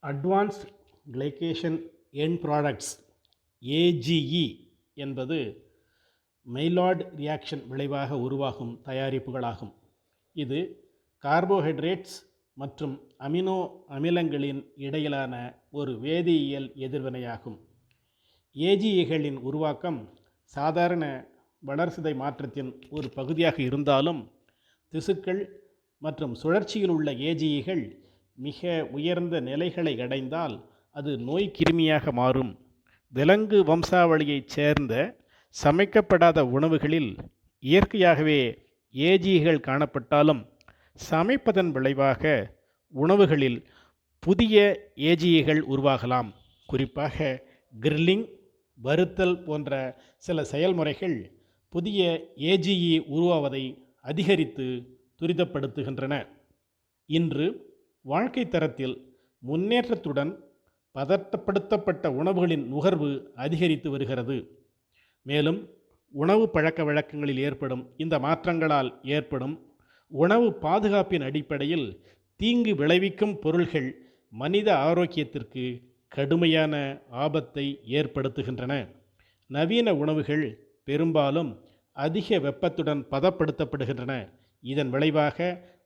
Advanced glycation end products ஏஜிஇ என்பது மெய்லார்டு reaction விளைவாக உருவாகும் தயாரிப்புகளாகும். இது கார்போஹைட்ரேட்ஸ் மற்றும் அமினோ அமிலங்களின் இடையிலான ஒரு வேதியியல் எதிர்வினையாகும். ஏஜிஇகளின் உருவாக்கம் சாதாரண வளர்சிதை மாற்றத்தின் ஒரு பகுதியாக இருந்தாலும் திசுக்கள் மற்றும் சுழற்சியில் உள்ள ஏஜிஇகள் மிக உயர்ந்த நிலைகளை அடைந்தால் அது நோய் கிருமியாக மாறும். விலங்கு வம்சாவளியைச் சேர்ந்த சமைக்கப்படாத உணவுகளில் இயற்கையாகவே ஏஜிஇகள் காணப்பட்டாலும் சமைப்பதன் விளைவாக உணவுகளில் புதிய ஏஜிஇகள் உருவாகலாம். குறிப்பாக கிரில்லிங், வறுத்தல் போன்ற சில செயல்முறைகள் புதிய ஏஜிஇ உருவாவதை அதிகரித்து துரிதப்படுத்துகின்றன. இன்று வாழ்க்கை தரத்தில் முன்னேற்றத்துடன் பதப்படுத்தப்பட்ட உணவுகளின் நுகர்வு அதிகரித்து வருகிறது. மேலும் உணவு பழக்க வழக்கங்களில் ஏற்படும் இந்த மாற்றங்களால் ஏற்படும் உணவு பாதுகாப்பின் அடிப்படையில் தீங்கு விளைவிக்கும் பொருள்கள் மனித ஆரோக்கியத்திற்கு கடுமையான ஆபத்தை ஏற்படுத்துகின்றன. நவீன உணவுகள் பெரும்பாலும் அதிக வெப்பத்துடன் பதப்படுத்தப்படுகின்றன. இதன் விளைவாக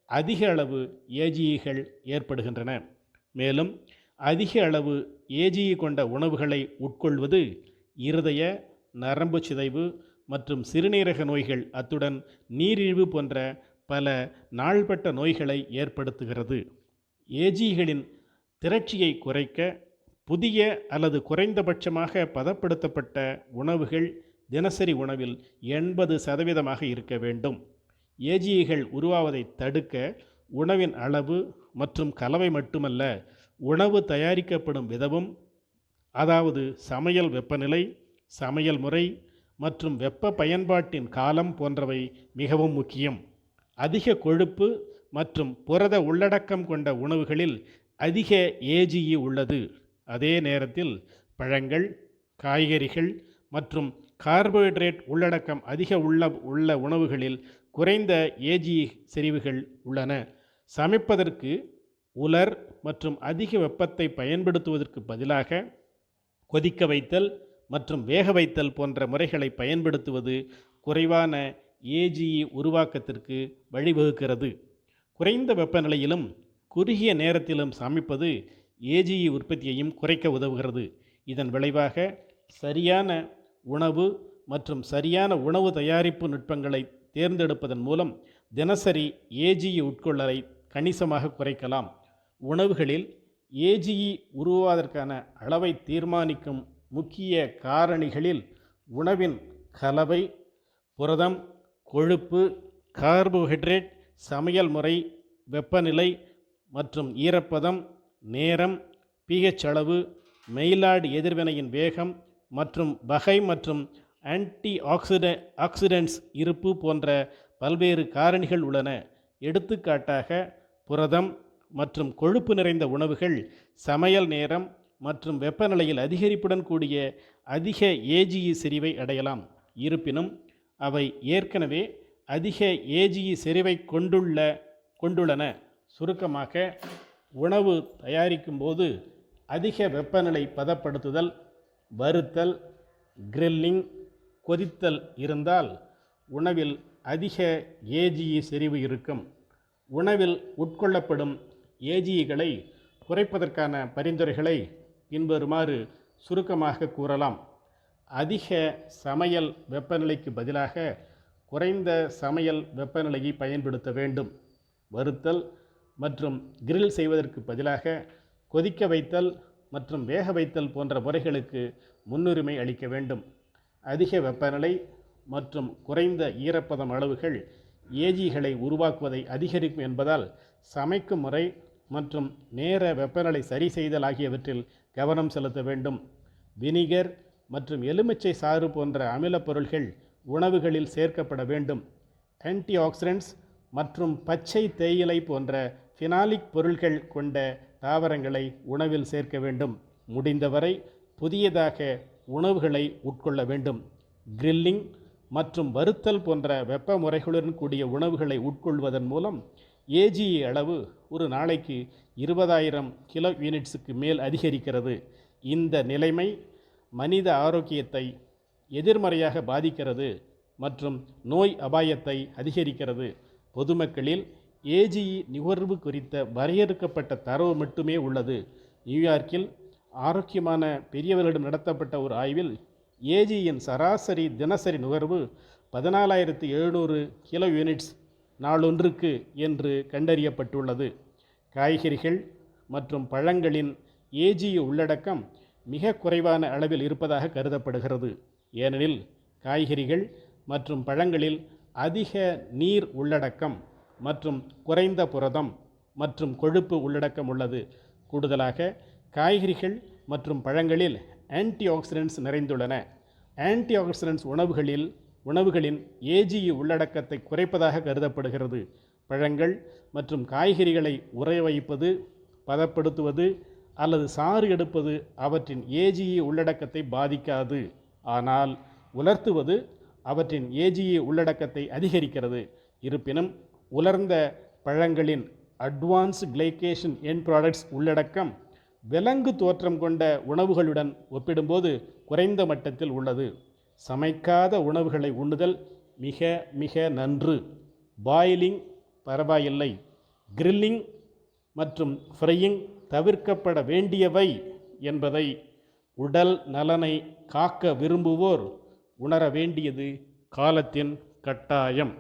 அதிக அளவு ஏஜிஇகள் ஏற்படுகின்றன. மேலும் அதிக அளவு ஏஜிஇ கொண்ட உணவுகளை உட்கொள்வது இருதய, நரம்பு சிதைவு மற்றும் சிறுநீரக நோய்கள், அத்துடன் நீரிழிவு போன்ற பல நாள்பட்ட நோய்களை ஏற்படுத்துகிறது. ஏஜிஇகளின் திரட்சியை குறைக்க புதிய அல்லது குறைந்தபட்சமாக பதப்படுத்தப்பட்ட உணவுகள் தினசரி உணவில் 80% இருக்க வேண்டும். ஏஜிஇகள் உருவாவதை தடுக்க உணவின் அளவு மற்றும் கலவை மட்டுமல்ல, உணவு தயாரிக்கப்படும் விதமும், அதாவது சமையல் வெப்பநிலை, சமையல் முறை மற்றும் வெப்ப பயன்பாட்டின் காலம் போன்றவை மிகவும் முக்கியம். அதிக கொழுப்பு மற்றும் புரத உள்ளடக்கம் கொண்ட உணவுகளில் அதிக ஏஜிஇ உள்ளது. அதே நேரத்தில் பழங்கள், காய்கறிகள் மற்றும் கார்போஹைட்ரேட் உள்ளடக்கம் அதிக உள்ள உணவுகளில் குறைந்த ஏஜிஇ செறிவுகள் உள்ளன. சமைப்பதற்கு உலர் மற்றும் அதிக வெப்பத்தை பயன்படுத்துவதற்கு பதிலாக கொதிக்க வைத்தல் மற்றும் வேக வைத்தல் போன்ற முறைகளை பயன்படுத்துவது குறைவான ஏஜிஇ உருவாக்கத்திற்கு வழிவகுக்கிறது. குறைந்த வெப்பநிலையிலும் குறுகிய நேரத்திலும் சமைப்பது ஏஜிஇ உற்பத்தியையும் குறைக்க உதவுகிறது. இதன் விளைவாக சரியான உணவு மற்றும் சரியான உணவு தயாரிப்பு நுட்பங்களை தேர்ந்தெடுப்பதன் மூலம் தினசரி ஏஜிஇ உட்கொள்ளலை கணிசமாக குறைக்கலாம். உணவுகளில் ஏஜிஇ உருவாவதற்கான அளவை தீர்மானிக்கும் முக்கிய காரணிகளில் உணவின் கலவை, புரதம், கொழுப்பு, கார்போஹைட்ரேட், சமையல் முறை, வெப்பநிலை மற்றும் ஈரப்பதம், நேரம், pH அளவு, மெய்லார்டு எதிர்வினையின் வேகம் மற்றும் வகை மற்றும் ஆன்டி ஆக்சிடென்ட்ஸ் இருப்பு போன்ற பல்வேறு காரணிகள் உள்ளன. எடுத்துக்காட்டாக புரதம் மற்றும் கொழுப்பு நிறைந்த உணவுகள் சமையல் நேரம் மற்றும் வெப்பநிலையில் அதிகரிப்புடன் கூடிய அதிக ஏஜிஇ செறிவை அடையலாம். இருப்பினும் அவை ஏற்கனவே அதிக ஏஜிஇ செறிவை கொண்டுள்ளன. சுருக்கமாக, உணவு தயாரிக்கும் போது அதிக வெப்பநிலை பதப்படுத்துதல், வறுத்தல், கிரில்லிங், கொதித்தல் இருந்தால் உணவில் அதிக ஏஜிஇ செறிவு இருக்கும். உணவில் உட்கொள்ளப்படும் ஏஜிஇகளை குறைப்பதற்கான பரிந்துரைகளை பின்வருமாறு சுருக்கமாக கூறலாம். அதிக சமையல் வெப்பநிலைக்கு பதிலாக குறைந்த சமையல் வெப்பநிலையை பயன்படுத்த வேண்டும். வறுத்தல் மற்றும் கிரில் செய்வதற்கு பதிலாக கொதிக்க வைத்தல் மற்றும் வேக வைத்தல் போன்ற முறைகளுக்கு முன்னுரிமை அளிக்க வேண்டும். அதிக வெப்பநிலை மற்றும் குறைந்த ஈரப்பதம் அளவுகள் ஏஜிகளை உருவாக்குவதை அதிகரிக்கும் என்பதால் சமைக்கும் முறை மற்றும் நேர வெப்பநிலை சரி செய்தல் ஆகியவற்றில் கவனம் செலுத்த வேண்டும். வினிகர் மற்றும் எலுமிச்சை சாறு போன்ற அமிலப் பொருள்கள் உணவுகளில் சேர்க்கப்பட வேண்டும். ஆன்டி ஆக்சிடென்ட்ஸ் மற்றும் பச்சை தேயிலை போன்ற ஃபினாலிக் பொருள்கள் கொண்ட தாவரங்களை உணவில் சேர்க்க வேண்டும். முடிந்தவரை புதியதாக உணவுகளை உட்கொள்ள வேண்டும். கிரில்லிங் மற்றும் வறுத்தல் போன்ற வெப்ப முறைகளுடன் கூடிய உணவுகளை உட்கொள்வதன் மூலம் ஏஜிஇ அளவு ஒரு நாளைக்கு 20,000 கிலோ யூனிட்ஸுக்கு மேல் அதிகரிக்கிறது. இந்த நிலைமை மனித ஆரோக்கியத்தை எதிர்மறையாக பாதிக்கிறது மற்றும் நோய் அபாயத்தை அதிகரிக்கிறது. பொதுமக்களில் ஏஜிஇ நுகர்வு குறித்த வரையறுக்கப்பட்ட தரவு மட்டுமே உள்ளது. நியூயார்க்கில் ஆரோக்கியமான பெரியவர்களிடம் நடத்தப்பட்ட ஒரு ஆய்வில் ஏஜியின் சராசரி தினசரி நுகர்வு 14,700 கிலோ யூனிட்ஸ் நாளொன்றுக்கு என்று கண்டறியப்பட்டுள்ளது. காய்கறிகள் மற்றும் பழங்களின் ஏஜிஇ உள்ளடக்கம் மிக குறைவான அளவில் இருப்பதாக கருதப்படுகிறது. ஏனெனில் காய்கறிகள் மற்றும் பழங்களில் அதிக நீர் உள்ளடக்கம் மற்றும் குறைந்த புரதம் மற்றும் கொழுப்பு உள்ளடக்கம் உள்ளது. கூடுதலாக காய்கறிகள் மற்றும் பழங்களில் ஆன்டி ஆக்சிடென்ட்ஸ் நிறைந்துள்ளன. ஆன்டி ஆக்சிடென்ட்ஸ் உணவுகளின் ஏஜிஇ உள்ளடக்கத்தை குறைப்பதாக கருதப்படுகிறது. பழங்கள் மற்றும் காய்கறிகளை உறைய வைப்பது, பதப்படுத்துவது அல்லது சாறு எடுப்பது அவற்றின் ஏஜிஇ உள்ளடக்கத்தை பாதிக்காது. ஆனால் உலர்த்துவது அவற்றின் ஏஜிஇ உள்ளடக்கத்தை அதிகரிக்கிறது. இருப்பினும் உலர்ந்த பழங்களின் அட்வான்ஸ்டு கிளைகேஷன் எண்ட் ப்ராடக்ட்ஸ் உள்ளடக்கம் விலங்கு தோற்றம் கொண்ட உணவுகளுடன் ஒப்பிடும்போது குறைந்த மட்டத்தில் உள்ளது. சமைக்காத உணவுகளை உண்ணுதல் மிக மிக நன்று. பாயிலிங் பரவாயில்லை. கிரில்லிங் மற்றும் ஃப்ரையிங் தவிர்க்கப்பட வேண்டியவை என்பதை உடல் நலனை காக்க விரும்புவோர் உணர வேண்டியது காலத்தின் கட்டாயம்.